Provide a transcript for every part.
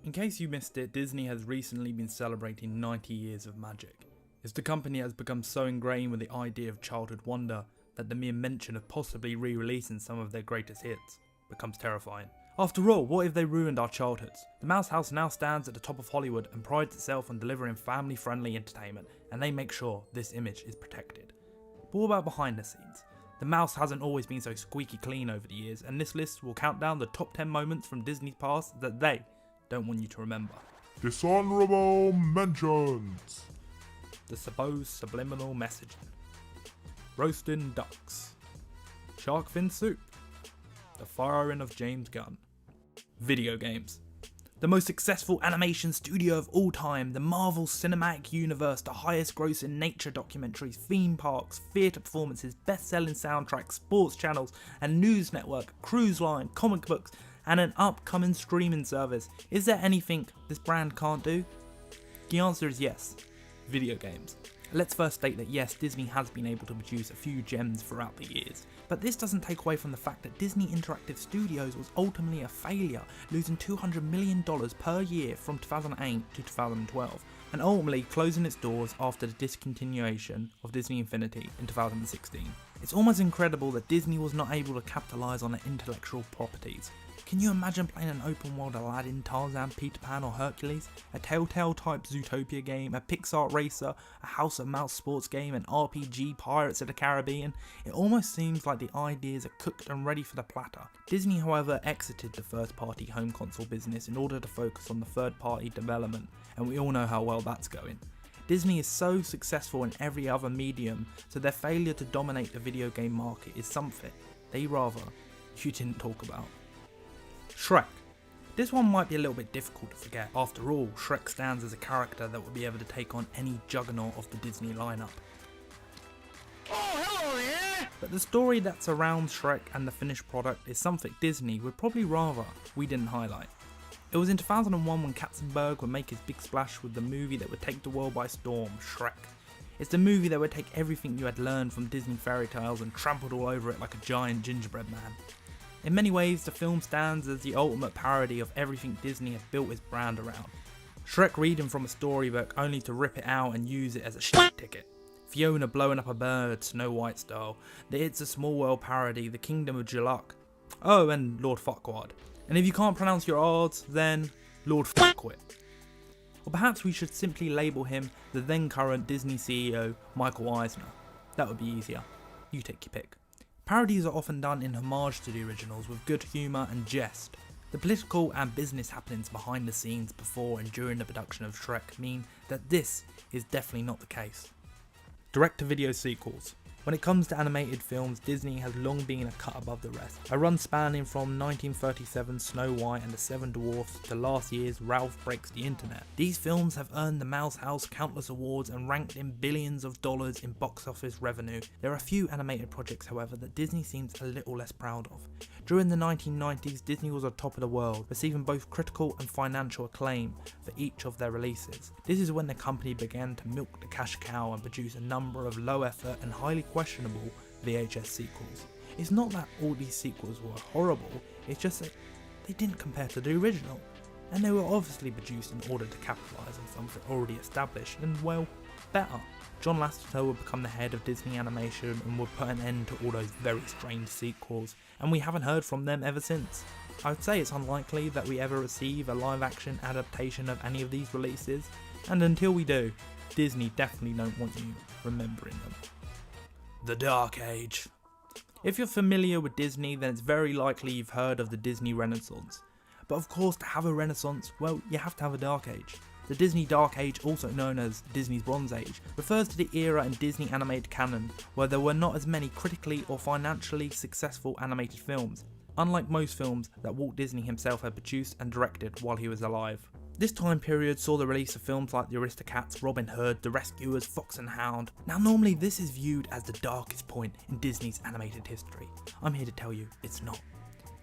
In case you missed it, Disney has recently been celebrating 90 years of magic. It's the company that has become so ingrained with the idea of childhood wonder that the mere mention of possibly re-releasing some of their greatest hits becomes terrifying. After all, what if they ruined our childhoods? The Mouse House now stands at the top of Hollywood and prides itself on delivering family-friendly entertainment, and they make sure this image is protected. But what about behind the scenes? The Mouse hasn't always been so squeaky clean over the years, and this list will count down the top 10 moments from Disney's past that they don't want you to remember. Dishonorable mentions. The supposed subliminal messaging. Roasting ducks. Shark fin soup. The firing of James Gunn. Video games. The most successful animation studio of all time, the Marvel Cinematic Universe, the highest grossing nature documentaries, theme parks, theatre performances, best-selling soundtracks, sports channels, a news network, cruise line, comic books, and an upcoming streaming service. Is there anything this brand can't do? The answer is yes. Video games. Let's first state that yes, Disney has been able to produce a few gems throughout the years, but this doesn't take away from the fact that Disney Interactive Studios was ultimately a failure, losing $200 million per year from 2008 to 2012, and ultimately closing its doors after the discontinuation of Disney Infinity in 2016. It's almost incredible that Disney was not able to capitalise on their intellectual properties. Can you imagine playing an open world Aladdin, Tarzan, Peter Pan or Hercules? A Telltale type Zootopia game, a Pixar Racer, a House of Mouse sports game, an RPG Pirates of the Caribbean? It almost seems like the ideas are cooked and ready for the platter. Disney however exited the first party home console business in order to focus on the third party development, and we all know how well that's going. Disney is so successful in every other medium, so their failure to dominate the video game market is something they rather you didn't talk about. Shrek. This one might be a little bit difficult to forget. After all, Shrek stands as a character that would be able to take on any juggernaut of the Disney lineup. Oh, hello there! But the story that surrounds Shrek and the finished product is something Disney would probably rather we didn't highlight. It was in 2001 when Katzenberg would make his big splash with the movie that would take the world by storm, Shrek. It's the movie that would take everything you had learned from Disney fairy tales and trampled all over it like a giant gingerbread man. In many ways, the film stands as the ultimate parody of everything Disney has built its brand around. Shrek reading from a storybook only to rip it out and use it as a shit ticket. Fiona blowing up a bird, Snow White style. The It's a Small World parody, The Kingdom of Jaluk. Oh, and Lord Fuckwad. And if you can't pronounce your odds, then Lord Fuckwit. Or perhaps we should simply label him the then current Disney CEO, Michael Eisner. That would be easier. You take your pick. Parodies are often done in homage to the originals with good humour and jest. The political and business happenings behind the scenes before and during the production of Shrek mean that this is definitely not the case. Direct-to-video sequels. When it comes to animated films, Disney has long been a cut above the rest. A run spanning from 1937's Snow White and the Seven Dwarfs to last year's Ralph Breaks the Internet. These films have earned the Mouse House countless awards and ranked in billions of dollars in box office revenue. There are a few animated projects, however, that Disney seems a little less proud of. During the 1990s, Disney was on top of the world, receiving both critical and financial acclaim for each of their releases. This is when the company began to milk the cash cow and produce a number of low effort and highly questionable VHS sequels. It's not that all these sequels were horrible, it's just that they didn't compare to the original, and they were obviously produced in order to capitalise on something already established and, well, better. John Lasseter would become the head of Disney Animation and would put an end to all those very strange sequels, and we haven't heard from them ever since. I would say it's unlikely that we ever receive a live action adaptation of any of these releases, and until we do, Disney definitely don't want you remembering them. The Dark Age. If you're familiar with Disney, then it's very likely you've heard of the Disney Renaissance. But of course, to have a Renaissance, well, you have to have a Dark Age. The Disney Dark Age, also known as Disney's Bronze Age, refers to the era in Disney animated canon where there were not as many critically or financially successful animated films, unlike most films that Walt Disney himself had produced and directed while he was alive. This time period saw the release of films like The Aristocats, Robin Hood, The Rescuers, Fox and Hound. Now normally this is viewed as the darkest point in Disney's animated history. I'm here to tell you it's not.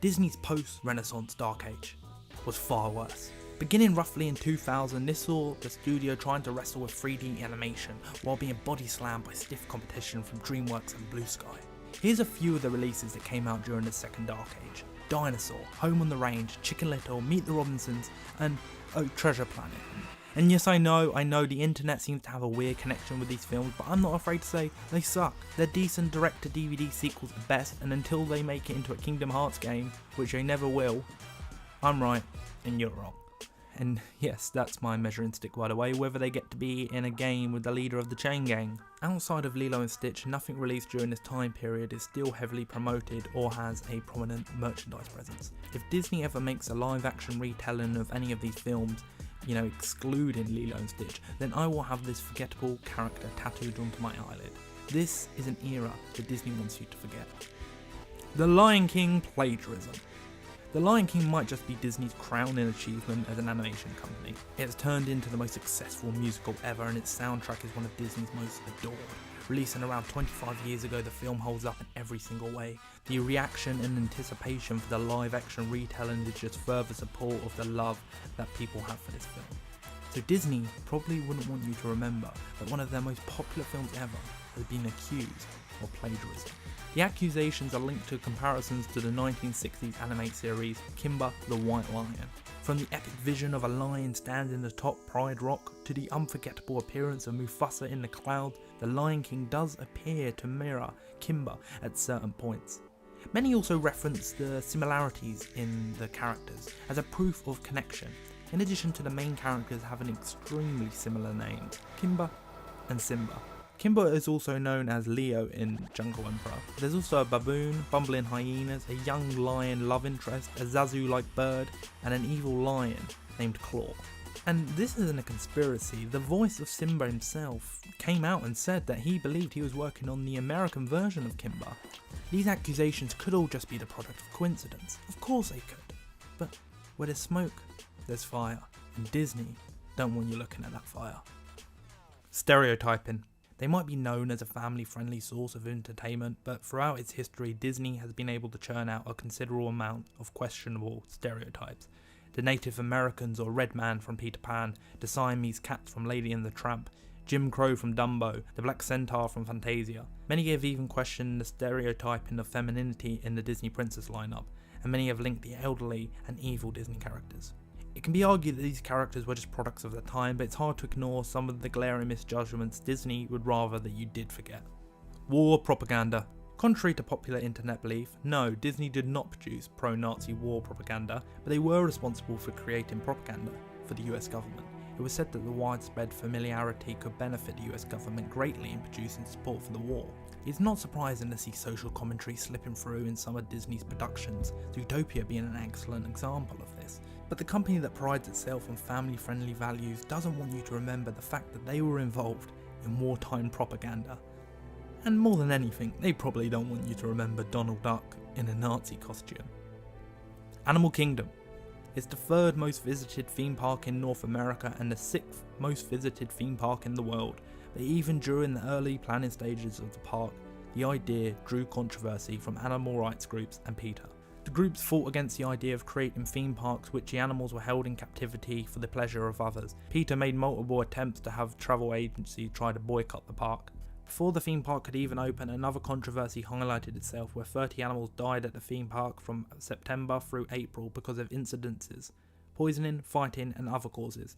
Disney's post-Renaissance Dark Age was far worse. Beginning roughly in 2000, this saw the studio trying to wrestle with 3D animation while being body slammed by stiff competition from DreamWorks and Blue Sky. Here's a few of the releases that came out during the second Dark Age. Dinosaur, Home on the Range, Chicken Little, Meet the Robinsons, and Treasure Planet. And yes, I know the internet seems to have a weird connection with these films, but I'm not afraid to say they suck. They're decent direct-to-DVD sequels at best, and until they make it into a Kingdom Hearts game, which they never will, I'm right and you're wrong. And yes, that's my measuring stick, by the way, whether they get to be in a game with the leader of the Chain Gang. Outside of Lilo and Stitch, nothing released during this time period is still heavily promoted or has a prominent merchandise presence. If Disney ever makes a live-action retelling of any of these films, excluding Lilo and Stitch, then I will have this forgettable character tattooed onto my eyelid. This is an era that Disney wants you to forget. The Lion King plagiarism. The Lion King might just be Disney's crowning achievement as an animation company. It has turned into the most successful musical ever, and its soundtrack is one of Disney's most adored. Releasing around 25 years ago, the film holds up in every single way. The reaction and anticipation for the live-action retelling is just further support of the love that people have for this film. So Disney probably wouldn't want you to remember that one of their most popular films ever has been accused of plagiarism. The accusations are linked to comparisons to the 1960s anime series Kimba the White Lion. From the epic vision of a lion standing atop Pride Rock to the unforgettable appearance of Mufasa in the clouds, the Lion King does appear to mirror Kimba at certain points. Many also reference the similarities in the characters as a proof of connection, in addition to the main characters having extremely similar names, Kimba and Simba. Kimba is also known as Leo in Jungle Emperor. There's also a baboon, bumbling hyenas, a young lion love interest, a Zazu-like bird, and an evil lion named Claw. And this isn't a conspiracy. The voice of Simba himself came out and said that he believed he was working on the American version of Kimba. These accusations could all just be the product of coincidence. Of course they could. But where there's smoke, there's fire. And Disney don't want you looking at that fire. Stereotyping. They might be known as a family-friendly source of entertainment, but throughout its history, Disney has been able to churn out a considerable amount of questionable stereotypes. The Native Americans or Red Man from Peter Pan, the Siamese cats from Lady and the Tramp, Jim Crow from Dumbo, the Black Centaur from Fantasia. Many have even questioned the stereotyping of femininity in the Disney princess lineup, and many have linked the elderly and evil Disney characters. It can be argued that these characters were just products of the time, but it's hard to ignore some of the glaring misjudgments Disney would rather that you did forget. War propaganda. Contrary to popular internet belief, no, Disney did not produce pro-Nazi war propaganda, but they were responsible for creating propaganda for the US government. It was said that the widespread familiarity could benefit the US government greatly in producing support for the war. It's not surprising to see social commentary slipping through in some of Disney's productions, Zootopia being an excellent example of this. But the company that prides itself on family-friendly values doesn't want you to remember the fact that they were involved in wartime propaganda. And more than anything, they probably don't want you to remember Donald Duck in a Nazi costume. Animal Kingdom. It's the third most visited theme park in North America and the sixth most visited theme park in the world. But even during the early planning stages of the park, the idea drew controversy from animal rights groups and PETA. The groups fought against the idea of creating theme parks which the animals were held in captivity for the pleasure of others. PETA made multiple attempts to have travel agencies try to boycott the park. Before the theme park could even open, another controversy highlighted itself where 30 animals died at the theme park from September through April because of incidences, poisoning, fighting and other causes.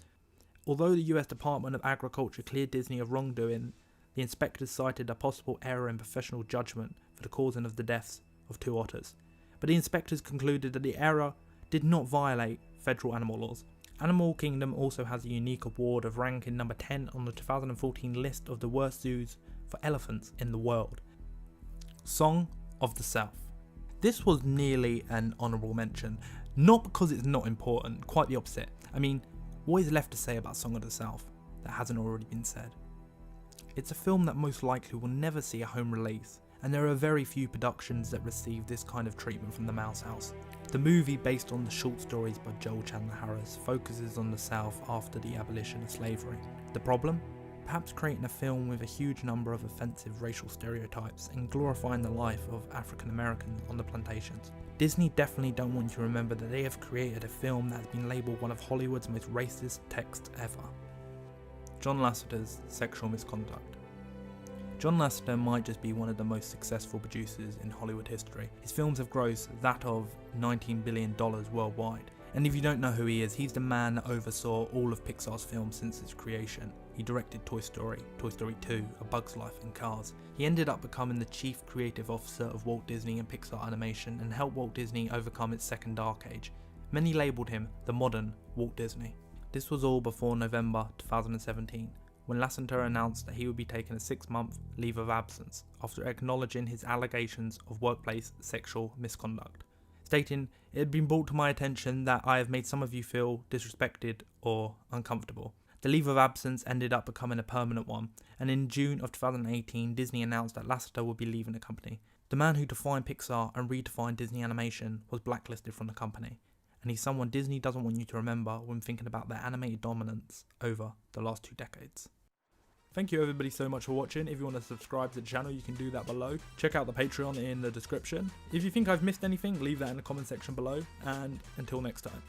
Although the US Department of Agriculture cleared Disney of wrongdoing, the inspectors cited a possible error in professional judgment for the causing of the deaths of 2 otters. But the inspectors concluded that the error did not violate federal animal laws. Animal Kingdom also has a unique award of ranking number 10 on the 2014 list of the worst zoos for elephants in the world. Song of the South. This was nearly an honourable mention, not because it's not important, quite the opposite. I mean, what is left to say about Song of the South that hasn't already been said? It's a film that most likely will never see a home release, and there are very few productions that receive this kind of treatment from the Mouse House. The movie, based on the short stories by Joel Chandler Harris, focuses on the South after the abolition of slavery. The problem? Perhaps creating a film with a huge number of offensive racial stereotypes and glorifying the life of African Americans on the plantations. Disney definitely don't want you to remember that they have created a film that has been labelled one of Hollywood's most racist texts ever. John Lasseter's sexual misconduct. John Lasseter might just be one of the most successful producers in Hollywood history. His films have grossed that of $19 billion worldwide. And if you don't know who he is, he's the man that oversaw all of Pixar's films since its creation. He directed Toy Story, Toy Story 2, A Bug's Life and Cars. He ended up becoming the chief creative officer of Walt Disney and Pixar Animation and helped Walt Disney overcome its second dark age. Many labelled him the modern Walt Disney. This was all before November 2017, when Lasseter announced that he would be taking a 6-month leave of absence after acknowledging his allegations of workplace sexual misconduct, stating, "It had been brought to my attention that I have made some of you feel disrespected or uncomfortable." The leave of absence ended up becoming a permanent one, and in June of 2018, Disney announced that Lasseter would be leaving the company. The man who defined Pixar and redefined Disney animation was blacklisted from the company, and he's someone Disney doesn't want you to remember when thinking about their animated dominance over the last 2 decades. Thank you everybody so much for watching. If you want to subscribe to the channel, you can do that below. Check out the Patreon in the description. If you think I've missed anything, leave that in the comment section below, and until next time.